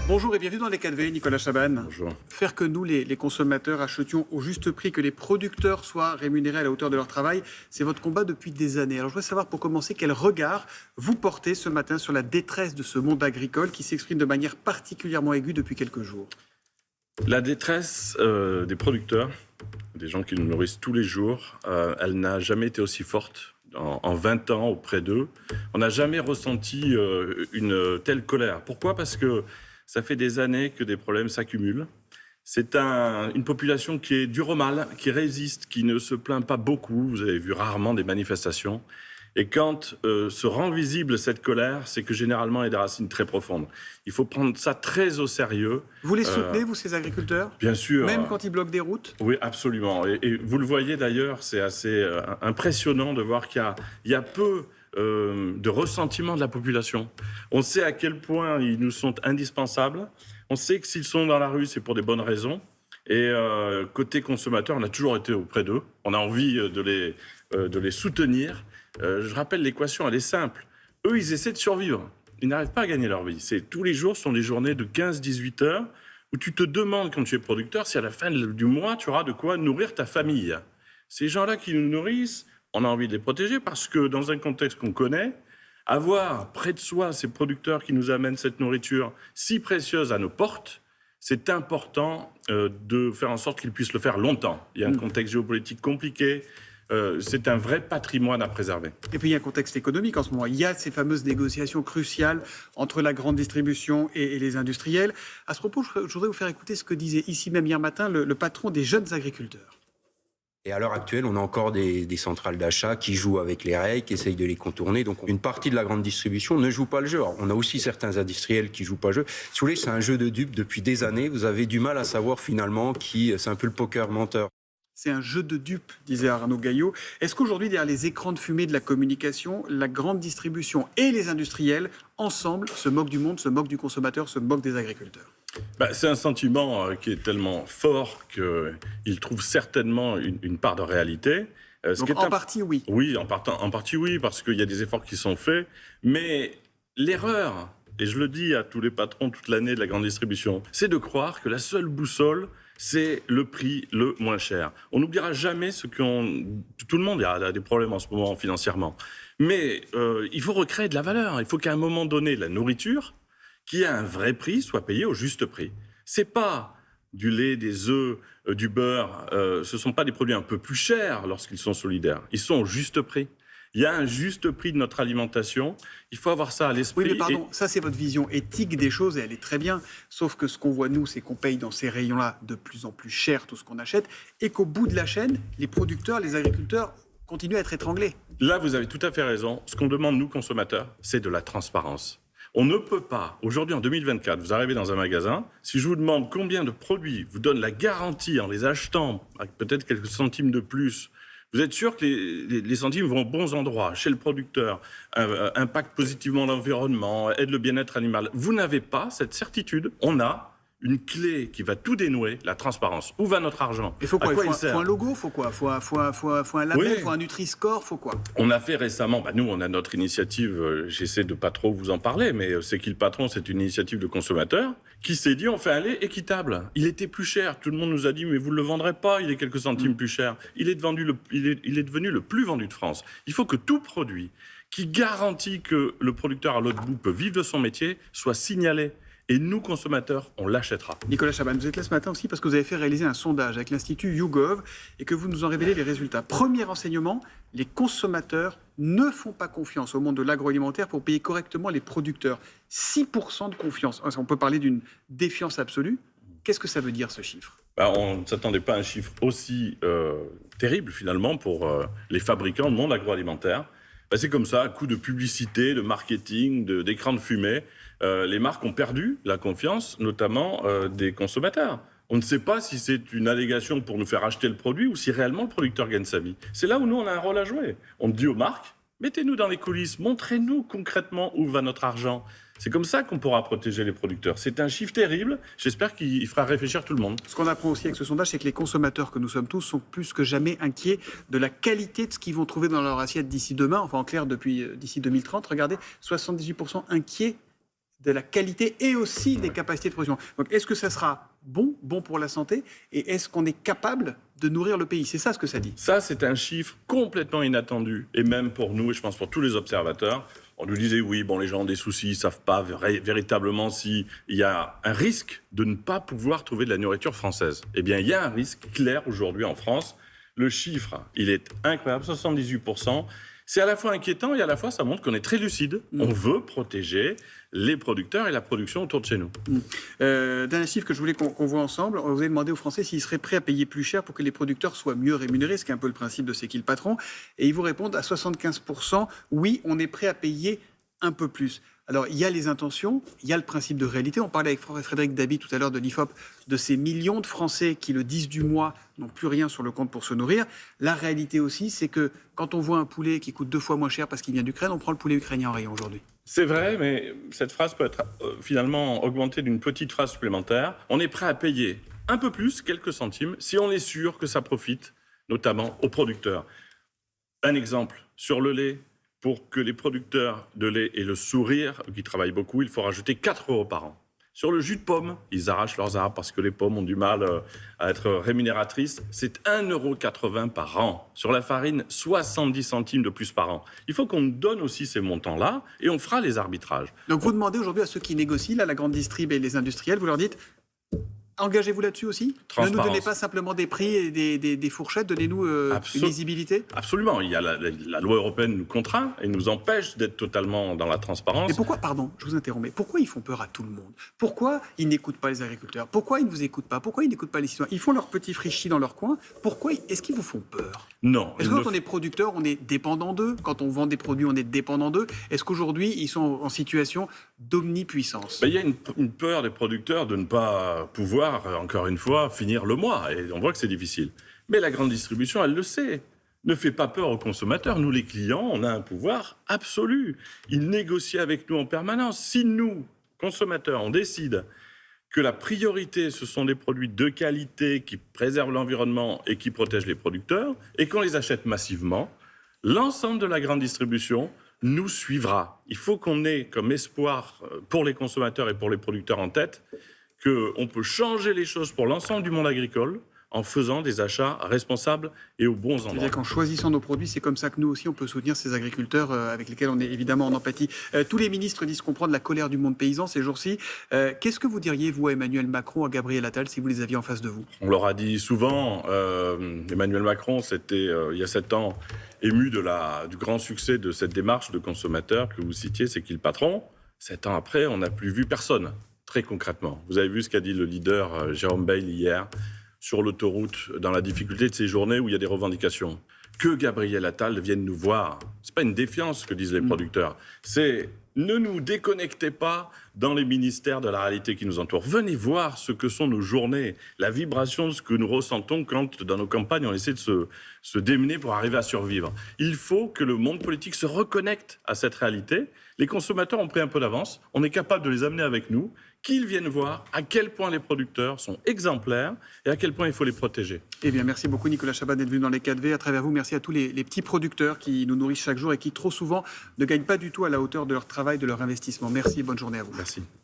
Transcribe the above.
Bonjour et bienvenue dans les 4V, Nicolas Chaban. Bonjour. Faire que nous, les consommateurs, achetions au juste prix, que les producteurs soient rémunérés à la hauteur de leur travail, c'est votre combat depuis des années. Alors je voudrais savoir pour commencer quel regard vous portez ce matin sur la détresse de ce monde agricole qui s'exprime de manière particulièrement aiguë depuis quelques jours. La détresse des producteurs, des gens qui nous nourrissent tous les jours, elle n'a jamais été aussi forte. En 20 ans auprès d'eux, on n'a jamais ressenti une telle colère. Pourquoi ? Parce que ça fait des années que des problèmes s'accumulent. C'est une population qui est dure au mal, qui résiste, qui ne se plaint pas beaucoup. Vous avez vu rarement des manifestations. Et quand se rend visible cette colère, c'est que généralement, il y a des racines très profondes. Il faut prendre ça très au sérieux. Vous les soutenez, vous, ces agriculteurs ? Bien sûr. Même quand ils bloquent des routes ? Oui, absolument. Et vous le voyez d'ailleurs, c'est assez impressionnant de voir qu'il y a peu de ressentiment de la population. On sait à quel point ils nous sont indispensables. On sait que s'ils sont dans la rue, c'est pour des bonnes raisons. Et côté consommateur, on a toujours été auprès d'eux. On a envie de les soutenir. Je rappelle, l'équation, elle est simple. Eux, ils essaient de survivre. Ils n'arrivent pas à gagner leur vie. Tous les jours sont des journées de 15-18 heures où tu te demandes, quand tu es producteur, si à la fin du mois, tu auras de quoi nourrir ta famille. Ces gens-là qui nous nourrissent, on a envie de les protéger parce que dans un contexte qu'on connaît, avoir près de soi ces producteurs qui nous amènent cette nourriture si précieuse à nos portes, c'est important de faire en sorte qu'ils puissent le faire longtemps. Il y a un contexte géopolitique compliqué. C'est un vrai patrimoine à préserver. Et puis il y a un contexte économique en ce moment. Il y a ces fameuses négociations cruciales entre la grande distribution et les industriels. À ce propos, je voudrais vous faire écouter ce que disait ici même hier matin le patron des jeunes agriculteurs. Et à l'heure actuelle, on a encore des centrales d'achat qui jouent avec les règles, qui essayent de les contourner. Donc une partie de la grande distribution ne joue pas le jeu. Alors, on a aussi certains industriels qui jouent pas le jeu. Si vous voulez, c'est un jeu de dupes depuis des années. Vous avez du mal à savoir finalement c'est un peu le poker menteur. C'est un jeu de dupes, disait Arnaud Gaillot. Est-ce qu'aujourd'hui, derrière les écrans de fumée de la communication, la grande distribution et les industriels, ensemble, se moquent du monde, se moquent du consommateur, se moquent des agriculteurs ? C'est un sentiment qui est tellement fort qu'il trouve certainement une part de réalité. Donc en partie, oui. Oui, en partie, oui, parce qu'il y a des efforts qui sont faits. Mais l'erreur, et je le dis à tous les patrons toute l'année de la grande distribution, c'est de croire que la seule boussole, c'est le prix le moins cher. On n'oubliera jamais ceux qui ont... Tout le monde a des problèmes en ce moment financièrement. Mais il faut recréer de la valeur. Il faut qu'à un moment donné, la nourriture, qui a un vrai prix, soit payée au juste prix. C'est pas du lait, des œufs, du beurre. Ce sont pas des produits un peu plus chers lorsqu'ils sont solidaires. Ils sont au juste prix. Il y a un juste prix de notre alimentation. Il faut avoir ça à l'esprit. Oui, mais pardon, ça c'est votre vision éthique des choses et elle est très bien. Sauf que ce qu'on voit nous, c'est qu'on paye dans ces rayons-là de plus en plus cher tout ce qu'on achète et qu'au bout de la chaîne, les producteurs, les agriculteurs continuent à être étranglés. Là, vous avez tout à fait raison. Ce qu'on demande, nous, consommateurs, c'est de la transparence. On ne peut pas, aujourd'hui en 2024, vous arrivez dans un magasin, si je vous demande combien de produits vous donne la garantie en les achetant, avec peut-être quelques centimes de plus, vous êtes sûr que les centimes vont aux bons endroits, chez le producteur, impactent positivement l'environnement, aident le bien-être animal. Vous n'avez pas cette certitude. On a une clé qui va tout dénouer, la transparence. Où va notre argent ? Il faut quoi ? À Il faut un logo, faut quoi ? Faut un label, Oui. faut un Nutri-Score, faut quoi ? On a fait récemment, nous on a notre initiative, j'essaie de pas trop vous en parler, mais C'est qui le patron ? C'est une initiative de consommateurs qui s'est dit on fait un lait équitable. Il était plus cher, tout le monde nous a dit mais vous ne le vendrez pas, il est quelques centimes plus cher. Il est devenu le plus vendu de France. Il faut que tout produit qui garantit que le producteur à l'autre bout peut vivre de son métier soit signalé. Et nous, consommateurs, on l'achètera. Nicolas Chaban, vous êtes là ce matin aussi parce que vous avez fait réaliser un sondage avec l'Institut YouGov et que vous nous en révélez les résultats. Premier enseignement, les consommateurs ne font pas confiance au monde de l'agroalimentaire pour payer correctement les producteurs. 6% de confiance. On peut parler d'une défiance absolue. Qu'est-ce que ça veut dire, ce chiffre ? On ne s'attendait pas à un chiffre aussi terrible, finalement, pour les fabricants du monde agroalimentaire. C'est comme ça, à coup de publicité, de marketing, d'écran de fumée, les marques ont perdu la confiance, notamment des consommateurs. On ne sait pas si c'est une allégation pour nous faire acheter le produit ou si réellement le producteur gagne sa vie. C'est là où nous, on a un rôle à jouer. On dit aux marques, mettez-nous dans les coulisses, montrez-nous concrètement où va notre argent. C'est comme ça qu'on pourra protéger les producteurs. C'est un chiffre terrible. J'espère qu'il fera réfléchir tout le monde. Ce qu'on apprend aussi avec ce sondage, c'est que les consommateurs que nous sommes tous sont plus que jamais inquiets de la qualité de ce qu'ils vont trouver dans leur assiette d'ici demain. Enfin, en clair, d'ici 2030, regardez, 78% inquiets de la qualité et aussi des capacités de production. Donc, est-ce que ça sera bon pour la santé, et est-ce qu'on est capable de nourrir le pays? C'est ça ce que ça dit. Ça, c'est un chiffre complètement inattendu, et même pour nous, et je pense pour tous les observateurs. On nous disait, oui, bon, les gens ont des soucis, ils ne savent pas véritablement s'il y a un risque de ne pas pouvoir trouver de la nourriture française. Eh bien, il y a un risque clair aujourd'hui en France. Le chiffre, il est incroyable, 78%. C'est à la fois inquiétant et à la fois ça montre qu'on est très lucide. On veut protéger les producteurs et la production autour de chez nous. Dernier chiffre que je voulais qu'on voit ensemble, on vous a demandé aux Français s'ils seraient prêts à payer plus cher pour que les producteurs soient mieux rémunérés, ce qui est un peu le principe de C'est qui le patron, et ils vous répondent à 75%, oui, on est prêt à payer un peu plus. Alors, il y a les intentions, il y a le principe de réalité. On parlait avec Frédéric Dabi tout à l'heure de l'IFOP, de ces millions de Français qui, le 10 du mois, n'ont plus rien sur le compte pour se nourrir. La réalité aussi, c'est que quand on voit un poulet qui coûte 2 fois moins cher parce qu'il vient d'Ukraine, on prend le poulet ukrainien en rayon aujourd'hui. C'est vrai, mais cette phrase peut être finalement augmentée d'une petite phrase supplémentaire. On est prêt à payer un peu plus, quelques centimes, si on est sûr que ça profite notamment aux producteurs. Un exemple, sur le lait. Pour que les producteurs de lait aient le sourire, qui travaillent beaucoup, il faut rajouter 4 € par an. Sur le jus de pomme, ils arrachent leurs arbres parce que les pommes ont du mal à être rémunératrices. C'est 1,80 € par an. Sur la farine, 70 centimes de plus par an. Il faut qu'on donne aussi ces montants-là et on fera les arbitrages. Donc vous demandez aujourd'hui à ceux qui négocient, là, la grande distrib et les industriels, vous leur dites... Engagez-vous là-dessus aussi. Ne nous donnez pas simplement des prix et des fourchettes, donnez-nous une visibilité. Absolument. Il y a la loi européenne nous contraint et nous empêche d'être totalement dans la transparence. Mais pourquoi, pardon, je vous interromps, mais pourquoi ils font peur à tout le monde? Pourquoi ils n'écoutent pas les agriculteurs? Pourquoi ils ne vous écoutent pas? Pourquoi ils n'écoutent pas les citoyens? Ils font leur petit frichis dans leur coin. Pourquoi est-ce qu'ils vous font peur? Non. Est-ce que quand on est producteur, on est dépendant d'eux? Quand on vend des produits, on est dépendant d'eux? Est-ce qu'aujourd'hui, ils sont en situation d'omnipuissance? Il y a une peur des producteurs de ne pas pouvoir, encore une fois, finir le mois. Et on voit que c'est difficile. Mais la grande distribution, elle le sait. Ne fait pas peur aux consommateurs. Nous, les clients, on a un pouvoir absolu. Ils négocient avec nous en permanence. Si nous, consommateurs, on décide que la priorité, ce sont des produits de qualité qui préservent l'environnement et qui protègent les producteurs, et qu'on les achète massivement, l'ensemble de la grande distribution nous suivra. Il faut qu'on ait comme espoir pour les consommateurs et pour les producteurs en tête qu'on peut changer les choses pour l'ensemble du monde agricole en faisant des achats responsables et aux bons endroits. C'est-à-dire qu'en choisissant nos produits, c'est comme ça que nous aussi, on peut soutenir ces agriculteurs avec lesquels on est évidemment en empathie. Tous les ministres disent comprendre la colère du monde paysan ces jours-ci. Qu'est-ce que vous diriez, vous, à Emmanuel Macron, à Gabriel Attal, si vous les aviez en face de vous? On leur a dit souvent, Emmanuel Macron, c'était il y a 7 ans, ému du grand succès de cette démarche de consommateurs que vous citiez, C'est qui le patron? 7 ans après, on n'a plus vu personne, très concrètement. Vous avez vu ce qu'a dit le leader Jérôme Bail hier sur l'autoroute, dans la difficulté de ces journées où il y a des revendications. Que Gabriel Attal vienne nous voir. Ce n'est pas une défiance que disent les producteurs. C'est ne nous déconnectez pas dans les ministères de la réalité qui nous entoure. Venez voir ce que sont nos journées, la vibration de ce que nous ressentons quand, dans nos campagnes, on essaie de se démener pour arriver à survivre. Il faut que le monde politique se reconnecte à cette réalité. Les consommateurs ont pris un peu d'avance. On est capable de les amener avec nous, qu'ils viennent voir à quel point les producteurs sont exemplaires et à quel point il faut les protéger. Eh bien, merci beaucoup Nicolas Chaban d'être venu dans les 4V. À travers vous, merci à tous les petits producteurs qui nous nourrissent chaque jour et qui trop souvent ne gagnent pas du tout à la hauteur de leur travail, de leur investissement. Merci et bonne journée à vous. Merci.